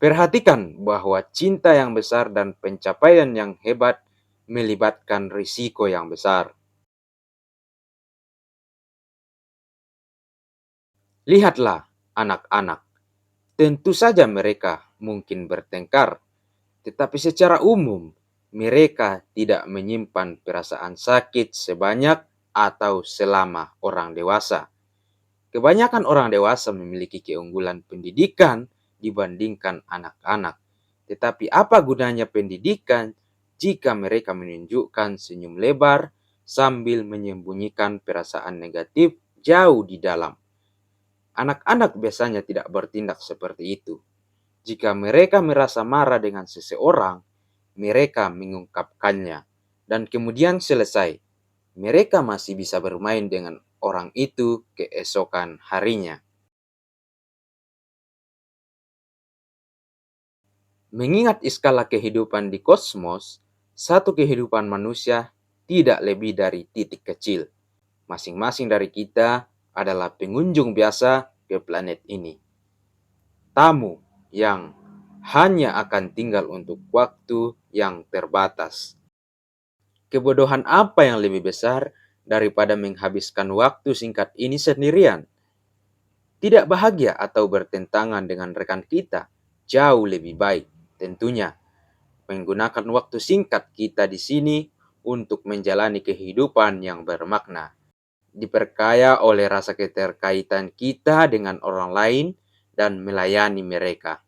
Perhatikan bahwa cinta yang besar dan pencapaian yang hebat melibatkan risiko yang besar. Lihatlah anak-anak. Tentu saja mereka mungkin bertengkar, tetapi secara umum mereka tidak menyimpan perasaan sakit sebanyak atau selama orang dewasa. Kebanyakan orang dewasa memiliki keunggulan pendidikan dibandingkan anak-anak. Tetapi apa gunanya pendidikan jika mereka menunjukkan senyum lebar sambil menyembunyikan perasaan negatif jauh di dalam? Anak-anak biasanya tidak bertindak seperti itu. Jika mereka merasa marah dengan seseorang, mereka mengungkapkannya, dan kemudian selesai. Mereka masih bisa bermain dengan orang itu keesokan harinya. Mengingat skala kehidupan di kosmos, satu kehidupan manusia tidak lebih dari titik kecil. Masing-masing dari kita adalah pengunjung biasa ke planet ini. Tamu yang hanya akan tinggal untuk waktu yang terbatas. Kebodohan apa yang lebih besar daripada menghabiskan waktu singkat ini sendirian? Tidak bahagia atau bertentangan dengan rekan kita, jauh lebih baik tentunya menggunakan waktu singkat kita di sini untuk menjalani kehidupan yang bermakna, diperkaya oleh rasa keterkaitan kita dengan orang lain dan melayani mereka.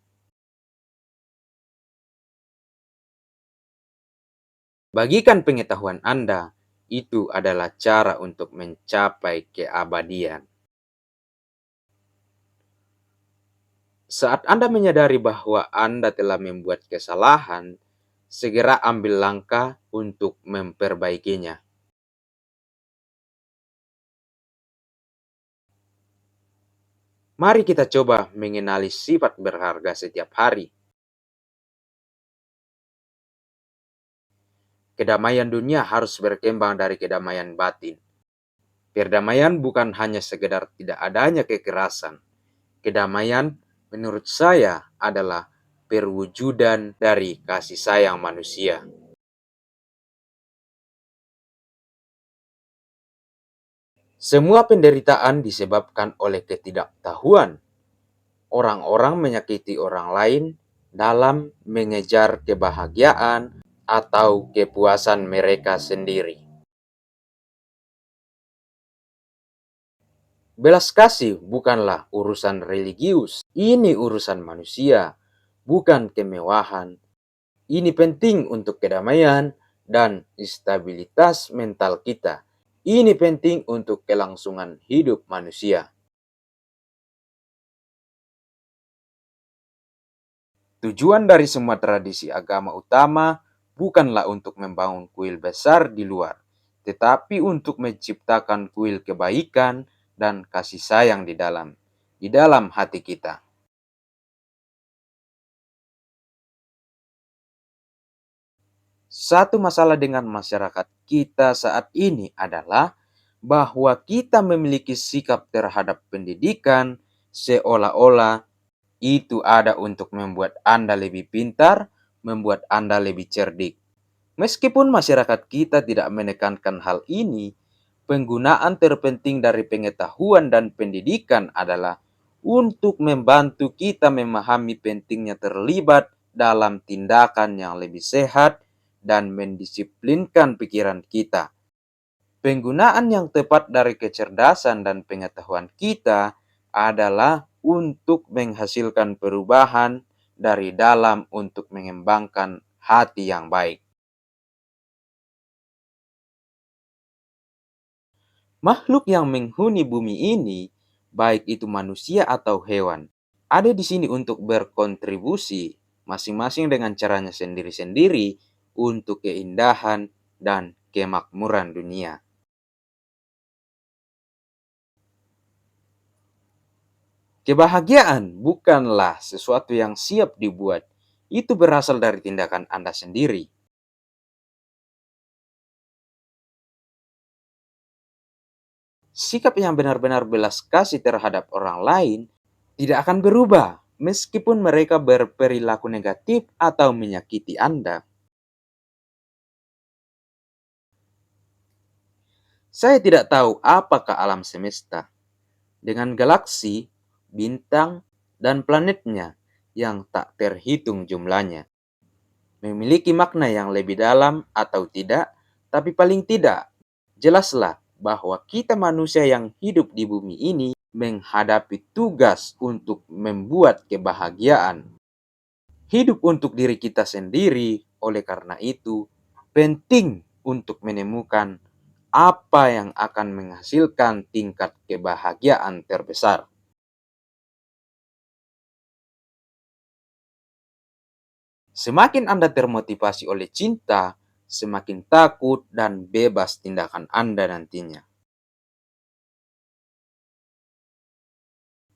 Bagikan pengetahuan Anda, itu adalah cara untuk mencapai keabadian. Saat Anda menyadari bahwa Anda telah membuat kesalahan, segera ambil langkah untuk memperbaikinya. Mari kita coba mengenali sifat berharga setiap hari. Kedamaian dunia harus berkembang dari kedamaian batin. Perdamaian bukan hanya sekedar tidak adanya kekerasan. Kedamaian menurut saya adalah perwujudan dari kasih sayang manusia. Semua penderitaan disebabkan oleh ketidaktahuan. Orang-orang menyakiti orang lain dalam mengejar kebahagiaan atau kepuasan mereka sendiri. Belas kasih bukanlah urusan religius, ini urusan manusia, bukan kemewahan. Ini penting untuk kedamaian dan stabilitas mental kita. Ini penting untuk kelangsungan hidup manusia. Tujuan dari semua tradisi agama utama bukanlah untuk membangun kuil besar di luar, tetapi untuk menciptakan kuil kebaikan dan kasih sayang di dalam hati kita. Satu masalah dengan masyarakat kita saat ini adalah bahwa kita memiliki sikap terhadap pendidikan seolah-olah itu ada untuk membuat Anda lebih pintar, membuat Anda lebih cerdik. Meskipun masyarakat kita tidak menekankan hal ini, penggunaan terpenting dari pengetahuan dan pendidikan adalah untuk membantu kita memahami pentingnya terlibat dalam tindakan yang lebih sehat dan mendisiplinkan pikiran kita. Penggunaan yang tepat dari kecerdasan dan pengetahuan kita adalah untuk menghasilkan perubahan dari dalam untuk mengembangkan hati yang baik. Makhluk yang menghuni bumi ini, baik itu manusia atau hewan, ada di sini untuk berkontribusi masing-masing dengan caranya sendiri-sendiri untuk keindahan dan kemakmuran dunia. Kebahagiaan bukanlah sesuatu yang siap dibuat. Itu berasal dari tindakan Anda sendiri. Sikap yang benar-benar belas kasih terhadap orang lain tidak akan berubah meskipun mereka berperilaku negatif atau menyakiti Anda. Saya tidak tahu apakah alam semesta, dengan galaksi, bintang, dan planetnya yang tak terhitung jumlahnya, memiliki makna yang lebih dalam atau tidak, tapi paling tidak, jelaslah bahwa kita manusia yang hidup di bumi ini menghadapi tugas untuk membuat kebahagiaan. Hidup untuk diri kita sendiri, oleh karena itu, penting untuk menemukan apa yang akan menghasilkan tingkat kebahagiaan terbesar. Semakin Anda termotivasi oleh cinta, semakin takut dan bebas tindakan Anda nantinya.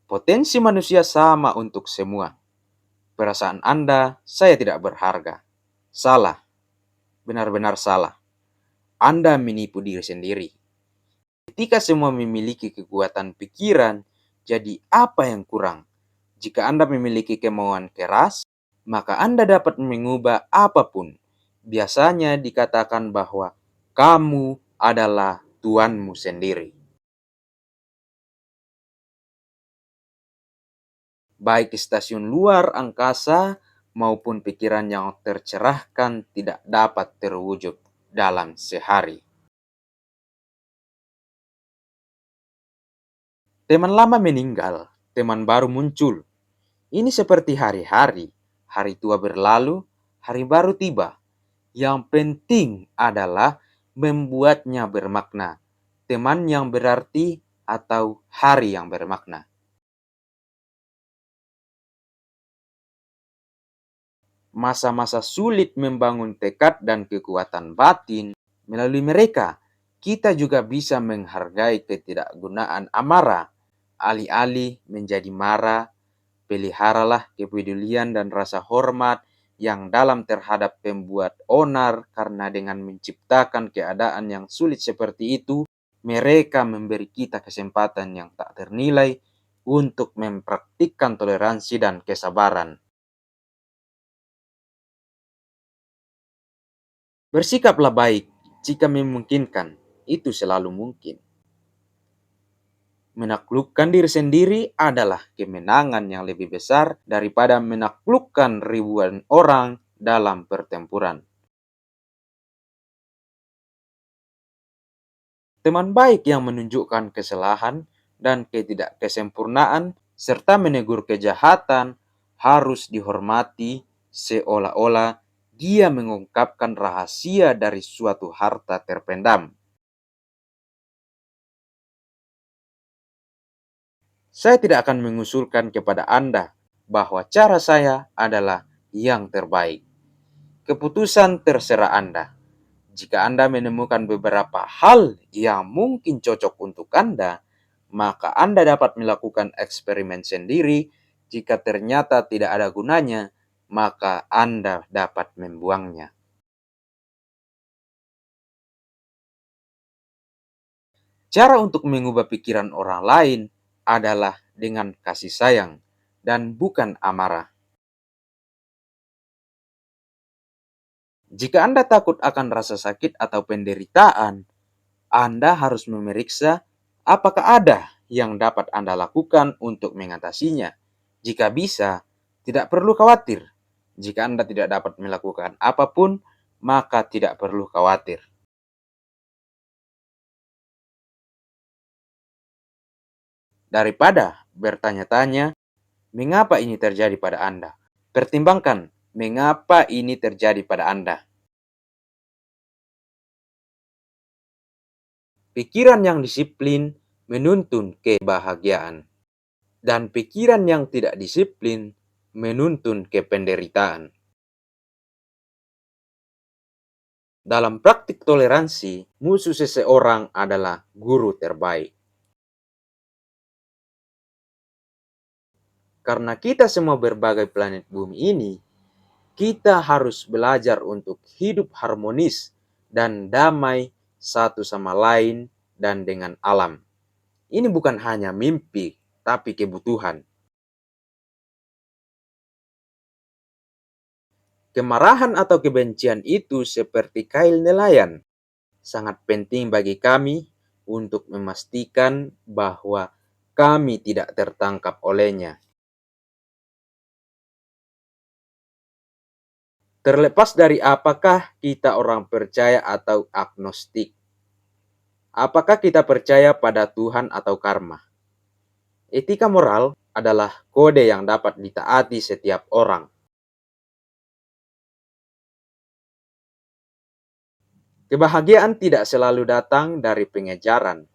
Potensi manusia sama untuk semua. Perasaan Anda, saya tidak berharga. Salah, benar-benar salah. Anda menipu diri sendiri. Ketika semua memiliki kekuatan pikiran, jadi apa yang kurang? Jika Anda memiliki kemauan keras, maka Anda dapat mengubah apapun. Biasanya dikatakan bahwa kamu adalah tuanmu sendiri. Baik stasiun luar angkasa maupun pikiran yang tercerahkan tidak dapat terwujud dalam sehari. Teman lama meninggal, teman baru muncul. Ini seperti hari-hari, hari tua berlalu, hari baru tiba. Yang penting adalah membuatnya bermakna. Teman yang berarti atau hari yang bermakna. Masa-masa sulit membangun tekad dan kekuatan batin. Melalui mereka, kita juga bisa menghargai ketidakgunaan amarah. Alih-alih menjadi marah, peliharalah kepedulian dan rasa hormat yang dalam terhadap pembuat onar, karena dengan menciptakan keadaan yang sulit seperti itu, mereka memberi kita kesempatan yang tak ternilai untuk mempraktikkan toleransi dan kesabaran. Bersikaplah baik jika memungkinkan, itu selalu mungkin. Menaklukkan diri sendiri adalah kemenangan yang lebih besar daripada menaklukkan ribuan orang dalam pertempuran. Teman baik yang menunjukkan kesalahan dan ketidakkesempurnaan serta menegur kejahatan harus dihormati seolah-olah dia mengungkapkan rahasia dari suatu harta terpendam. Saya tidak akan mengusulkan kepada Anda bahwa cara saya adalah yang terbaik. Keputusan terserah Anda. Jika Anda menemukan beberapa hal yang mungkin cocok untuk Anda, maka Anda dapat melakukan eksperimen sendiri. Jika ternyata tidak ada gunanya, maka Anda dapat membuangnya. Cara untuk mengubah pikiran orang lain adalah dengan kasih sayang dan bukan amarah. Jika Anda takut akan rasa sakit atau penderitaan, Anda harus memeriksa apakah ada yang dapat Anda lakukan untuk mengatasinya. Jika bisa, tidak perlu khawatir. Jika Anda tidak dapat melakukan apapun, maka tidak perlu khawatir. Daripada bertanya-tanya, mengapa ini terjadi pada Anda? Pertimbangkan, mengapa ini terjadi pada Anda. Pikiran yang disiplin menuntun kebahagiaan. Dan pikiran yang tidak disiplin menuntun kependeritaan. Dalam praktik toleransi, musuh seseorang adalah guru terbaik. Karena kita semua berbagai planet bumi ini, kita harus belajar untuk hidup harmonis dan damai satu sama lain dan dengan alam. Ini bukan hanya mimpi, tapi kebutuhan. Kemarahan atau kebencian itu seperti kail nelayan, sangat penting bagi kami untuk memastikan bahwa kami tidak tertangkap olehnya. Terlepas dari apakah kita orang percaya atau agnostik, apakah kita percaya pada Tuhan atau karma? Etika moral adalah kode yang dapat ditaati setiap orang. Kebahagiaan tidak selalu datang dari pengejaran.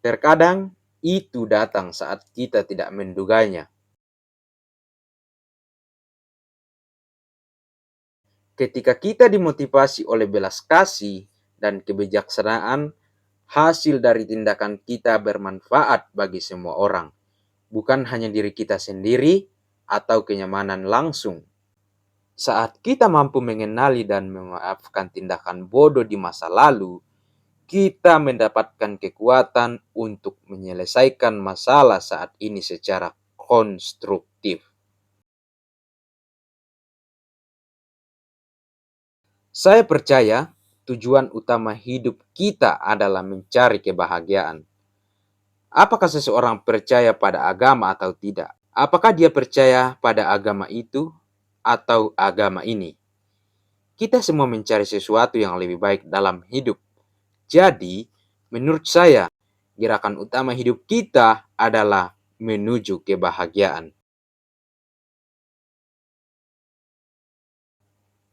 Terkadang itu datang saat kita tidak menduganya. Ketika kita dimotivasi oleh belas kasih dan kebijaksanaan, hasil dari tindakan kita bermanfaat bagi semua orang, bukan hanya diri kita sendiri atau kenyamanan langsung. Saat kita mampu mengenali dan memaafkan tindakan bodoh di masa lalu, kita mendapatkan kekuatan untuk menyelesaikan masalah saat ini secara konstruktif. Saya percaya tujuan utama hidup kita adalah mencari kebahagiaan. Apakah seseorang percaya pada agama atau tidak? Apakah dia percaya pada agama itu atau agama ini? Kita semua mencari sesuatu yang lebih baik dalam hidup. Jadi, menurut saya, gerakan utama hidup kita adalah menuju kebahagiaan.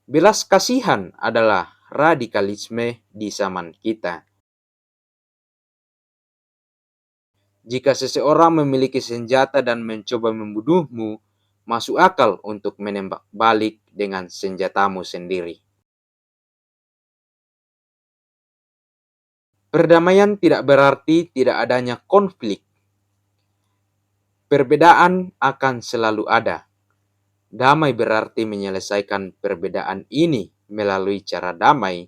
Belas kasihan adalah radikalisme di zaman kita. Jika seseorang memiliki senjata dan mencoba membunuhmu, masuk akal untuk menembak balik dengan senjatamu sendiri. Perdamaian tidak berarti tidak adanya konflik. Perbedaan akan selalu ada. Damai berarti menyelesaikan perbedaan ini melalui cara damai,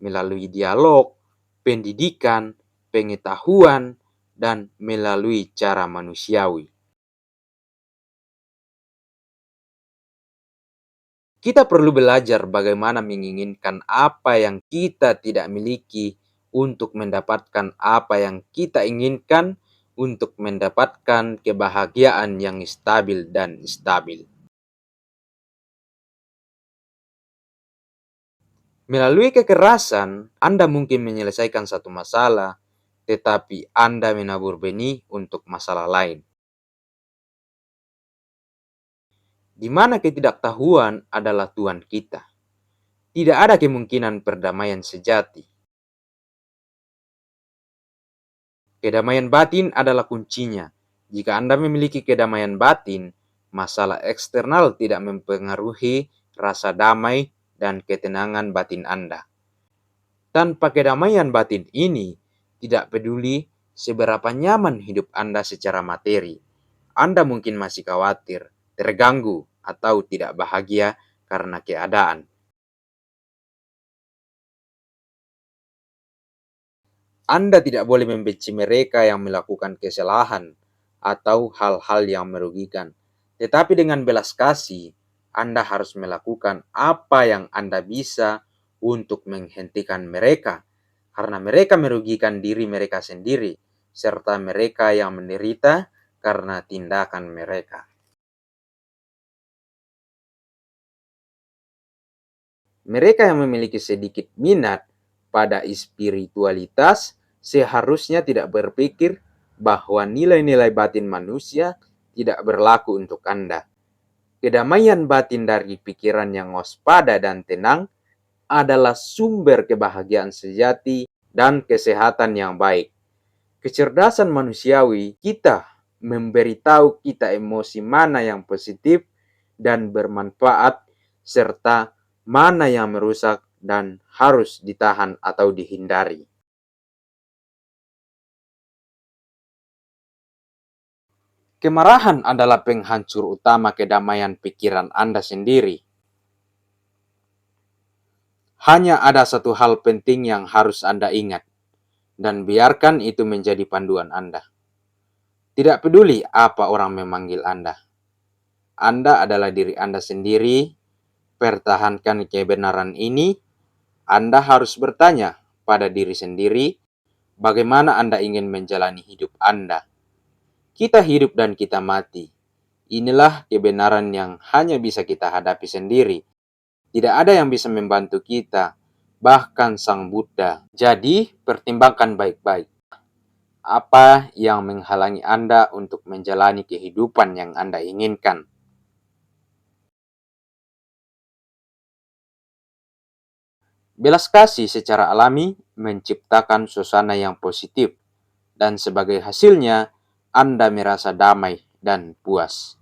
melalui dialog, pendidikan, pengetahuan, dan melalui cara manusiawi. Kita perlu belajar bagaimana menginginkan apa yang kita tidak miliki untuk mendapatkan apa yang kita inginkan untuk mendapatkan kebahagiaan yang stabil dan stabil. Melalui kekerasan, Anda mungkin menyelesaikan satu masalah, tetapi Anda menabur benih untuk masalah lain. Di mana ketidaktahuan adalah Tuhan kita. Tidak ada kemungkinan perdamaian sejati. Kedamaian batin adalah kuncinya. Jika Anda memiliki kedamaian batin, masalah eksternal tidak mempengaruhi rasa damai dan ketenangan batin Anda. Tanpa kedamaian batin ini, tidak peduli seberapa nyaman hidup Anda secara materi, Anda mungkin masih khawatir, terganggu, atau tidak bahagia karena keadaan. Anda tidak boleh membenci mereka yang melakukan kesalahan atau hal-hal yang merugikan. Tetapi dengan belas kasih, Anda harus melakukan apa yang Anda bisa untuk menghentikan mereka, karena mereka merugikan diri mereka sendiri, serta mereka yang menderita karena tindakan mereka. Mereka yang memiliki sedikit minat pada spiritualitas seharusnya tidak berpikir bahwa nilai-nilai batin manusia tidak berlaku untuk Anda. Kedamaian batin dari pikiran yang waspada dan tenang adalah sumber kebahagiaan sejati dan kesehatan yang baik. Kecerdasan manusiawi kita memberitahu kita emosi mana yang positif dan bermanfaat, serta mana yang merusak dan harus ditahan atau dihindari. Kemarahan adalah penghancur utama kedamaian pikiran Anda sendiri. Hanya ada satu hal penting yang harus Anda ingat, dan biarkan itu menjadi panduan Anda. Tidak peduli apa orang memanggil Anda. Anda adalah diri Anda sendiri, pertahankan kebenaran ini, Anda harus bertanya pada diri sendiri, bagaimana Anda ingin menjalani hidup Anda. Kita hidup dan kita mati. Inilah kebenaran yang hanya bisa kita hadapi sendiri. Tidak ada yang bisa membantu kita, bahkan Sang Buddha. Jadi, pertimbangkan baik-baik. Apa yang menghalangi Anda untuk menjalani kehidupan yang Anda inginkan? Belas kasih secara alami menciptakan suasana yang positif, dan sebagai hasilnya, Anda merasa damai dan puas.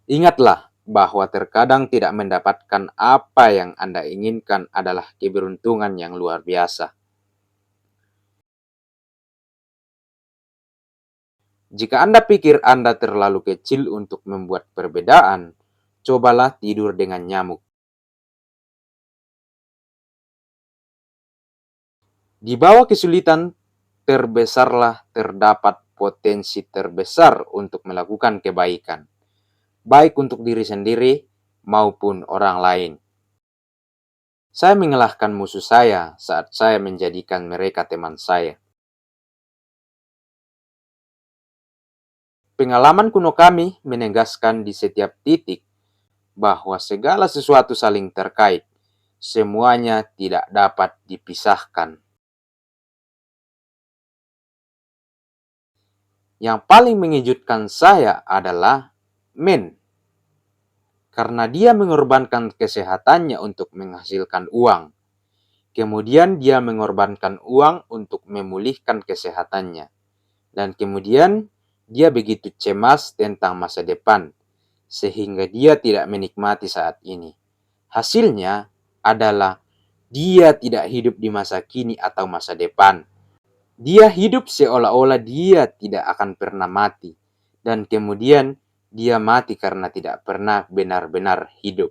Ingatlah bahwa terkadang tidak mendapatkan apa yang Anda inginkan adalah keberuntungan yang luar biasa. Jika Anda pikir Anda terlalu kecil untuk membuat perbedaan, cobalah tidur dengan nyamuk. Di bawah kesulitan terbesarlah terdapat potensi terbesar untuk melakukan kebaikan, baik untuk diri sendiri maupun orang lain. Saya mengalahkan musuh saya saat saya menjadikan mereka teman saya. Pengalaman kuno kami menegaskan di setiap titik bahwa segala sesuatu saling terkait. Semuanya tidak dapat dipisahkan. Yang paling mengejutkan saya adalah Men, karena dia mengorbankan kesehatannya untuk menghasilkan uang. Kemudian dia mengorbankan uang untuk memulihkan kesehatannya. Dan kemudian dia begitu cemas tentang masa depan, sehingga dia tidak menikmati saat ini. Hasilnya adalah dia tidak hidup di masa kini atau masa depan. Dia hidup seolah-olah dia tidak akan pernah mati. Dan kemudian dia mati karena tidak pernah benar-benar hidup.